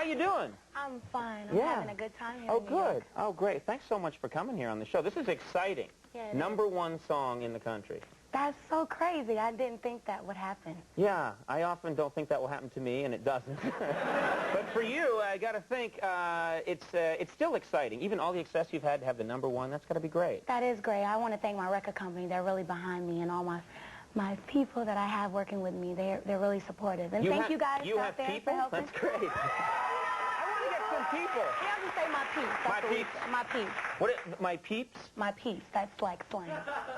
you doing? I'm fine. I'm having a good time here Oh, in New York. good. Oh, great. Thanks so much for coming here on the show. This is exciting. Yeah, it #1 song in the country. That's so crazy. I didn't think that would happen. Yeah, I often don't think that will happen to me, and it doesn't. But for you, I got to think it's still exciting. Even all the success you've had to have the #1, that's got to be great. That is great. I want to thank my record company. They're really behind me, and all my people that I have working with me. They're really supportive. And thank you guys out there for helping. That's great. I want to get some people. You have to say my peeps. My peeps? My peeps. My peeps? My peeps. That's like slang.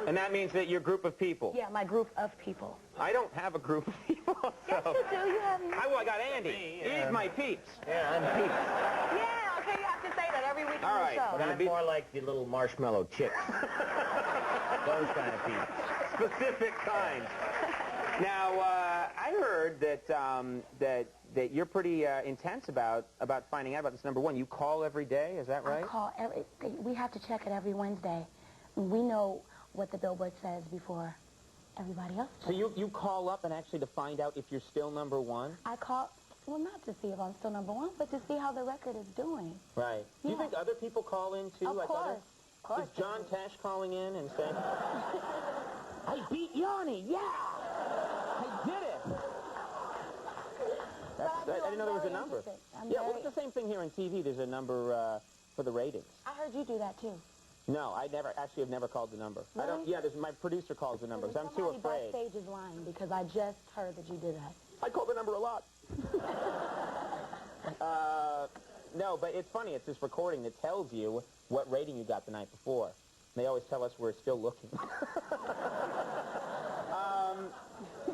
And that means that your group of people? Yeah, my group of people. I don't have a group of people. So. Yes, you do. You have me. I got Andy. He's my peeps. Yeah, I'm peeps. Yeah, okay, you have to say that every week on the show. But I'm more like the little marshmallow chicks. Those kind of peeps. Specific kinds. Now, I heard that you're pretty intense about finding out about this #1. You call every day, is that right? I call we have to check it every Wednesday. We know what the Billboard says before everybody else does. So you call up and actually to find out if you're still #1? I call, well, not to see if I'm still #1, but to see how the record is doing. Right. Do you think other people call in, too? Of course. Of course. Is John Tesh calling in and saying, I beat Yanni, yeah! I did it! I didn't know there was a number. Well, it's the same thing here on TV. There's a number for the ratings. I heard you do that, too. No, I have never called the number. Really? I don't. Yeah, my producer calls the number because I'm too afraid. Somebody backstage is lying because I just heard that you did that. I call the number a lot. No, but it's funny. It's this recording that tells you what rating you got the night before. They always tell us we're still looking.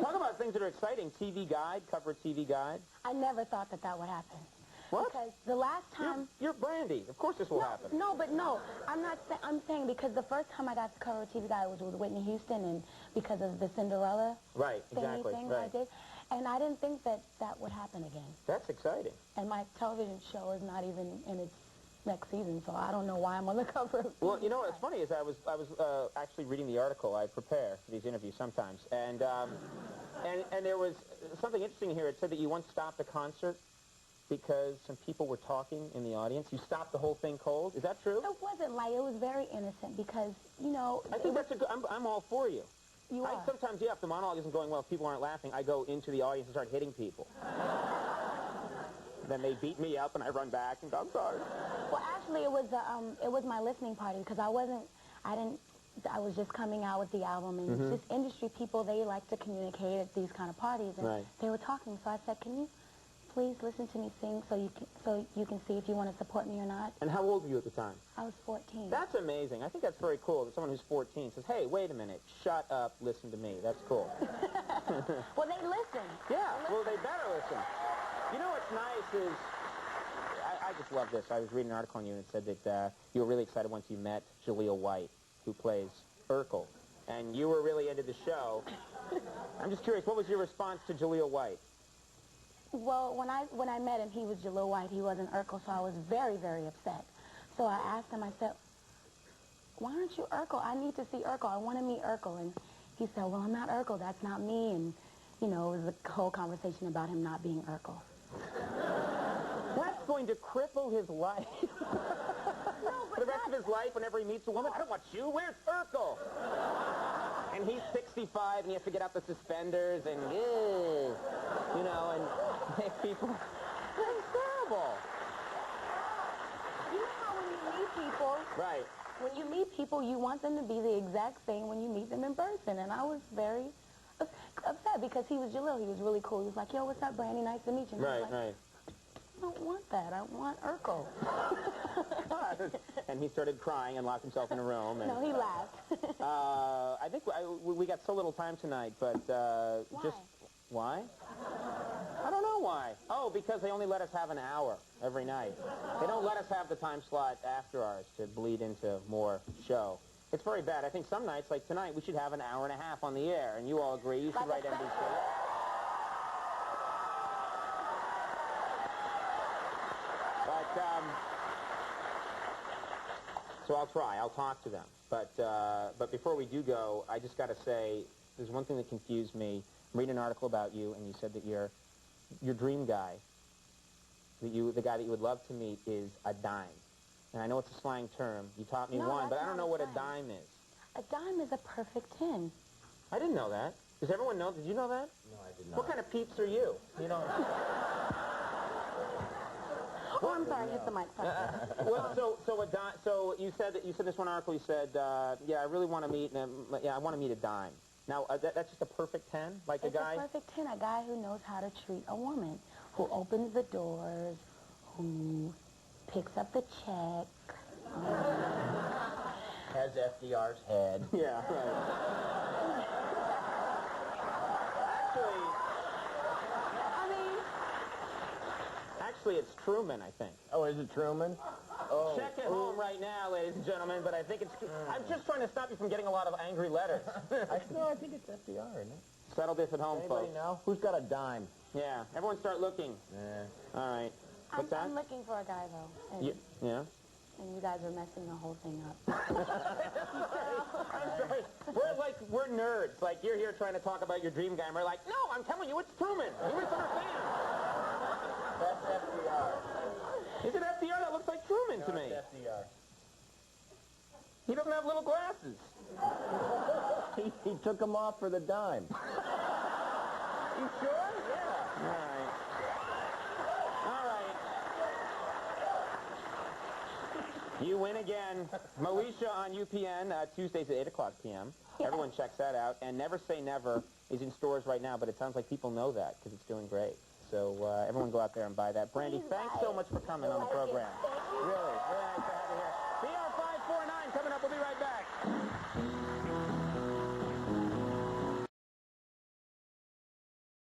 Talk about things that are exciting. TV Guide, cover TV Guide. I never thought that would happen. What? Because the last time... You're Brandy. Of course this will happen. No, I'm not I'm saying because the first time I got to cover TV Guide was with Whitney Houston and because of the Cinderella thing that I did. And I didn't think that would happen again. That's exciting. And my television show is not even in its next season, so I don't know why I'm on the cover of TV Well, you know what's funny is I was actually reading the article. I prepare for these interviews sometimes. And there was something interesting here. It said that you once stopped a concert because some people were talking in the audience. You stopped the whole thing cold. Is that true? It wasn't like, it was very innocent because, you know... I think that's a good... I'm all for you. You are. Sometimes, if the monologue isn't going well, if people aren't laughing, I go into the audience and start hitting people. Then they beat me up and I run back and go, I'm sorry. Well, actually, it was my listening party because I was just coming out with the album and it's just industry people, they like to communicate at these kind of parties and they were talking, so I said, can you please listen to me sing so you can see if you want to support me or not? And how old were you at the time? I was 14. That's amazing. I think that's very cool that someone who's 14 says, hey, wait a minute, shut up, listen to me. That's cool. Well, they listen. Yeah, well, they better listen. You know what's nice is, I just love this. I was reading an article on you and it said that you were really excited once you met Jaleel White, who plays Urkel. And you were really into the show. I'm just curious, what was your response to Jaleel White? Well, when I met him, he was Jaleel White. He wasn't Urkel, so I was very, very upset. So I asked him, I said, why aren't you Urkel? I need to see Urkel. I want to meet Urkel. And he said, well, I'm not Urkel. That's not me. And, you know, it was a whole conversation about him not being Urkel. That's going to cripple his life. For the rest of his life, whenever he meets a woman, I don't want you. Where's Urkel? And he's 65, and he has to get out the suspenders, and, you know, and make people... It's terrible. You know how when you meet people... Right. When you meet people, you want them to be the exact same when you meet them in person. And I was very upset because he was Jaleel. He was really cool. He was like, yo, what's up, Brandy? Nice to meet you. And I was like, right. I don't want that. I want Urkel. And he started crying and locked himself in a room. And, no, he laughed. I think we got so little time tonight, but Why? just... Why? I don't know why. Oh, because they only let us have an hour every night. They don't let us have the time slot after ours to bleed into more show. It's very bad. I think some nights, like tonight, we should have an hour and a half on the air, and you all agree. You should write NBC. So I'll try. I'll talk to them. But before we do go, I just got to say, there's one thing that confused me. I'm reading an article about you, and you said that your dream guy the guy that you would love to meet is a dime. And I know it's a slang term. You taught me No, one, but that's I don't not know a what a slang. dime is. A dime is a perfect 10. I didn't know that. Does everyone know? Did you know that? No, I did not. What kind of peeps are you? You know. Oh, I'm sorry, hit the mic. Sorry. Well, so you said this one article. You said, yeah, I really want to meet. I want to meet a dime. Now that's just a perfect 10, like It's a guy. a perfect 10, a guy who knows how to treat a woman, who opens the doors, who picks up the check. Has FDR's head. Yeah, right. Actually, it's Truman, I think. Oh, is it Truman? Oh. Check at home right now, ladies and gentlemen, but I think it's... I'm just trying to stop you from getting a lot of angry letters. I think it's FDR, isn't it? Settle this at home, Anybody folks. know? Who's got a dime? Yeah, everyone start looking. Yeah. All right. What's that? I'm looking for a guy, though. And, Yeah? and you guys are messing the whole thing up. I'm sorry. We're nerds. Like, you're here trying to talk about your dream guy, and we're like, no, I'm telling you, it's Truman. You misunderstand. That's FDR. Is it FDR? That looks like Truman to me. It's FDR. He doesn't have little glasses. He took them off for the dime. You sure? Yeah. All right. All right. You win again. Moesha on UPN, Tuesdays at 8 o'clock p.m. Yeah. Everyone checks that out. And Never Say Never is in stores right now, but it sounds like people know that because it's doing great. So everyone go out there and buy that. Brandy, Please thanks buy so it. much for coming on the program. Thank you. Really.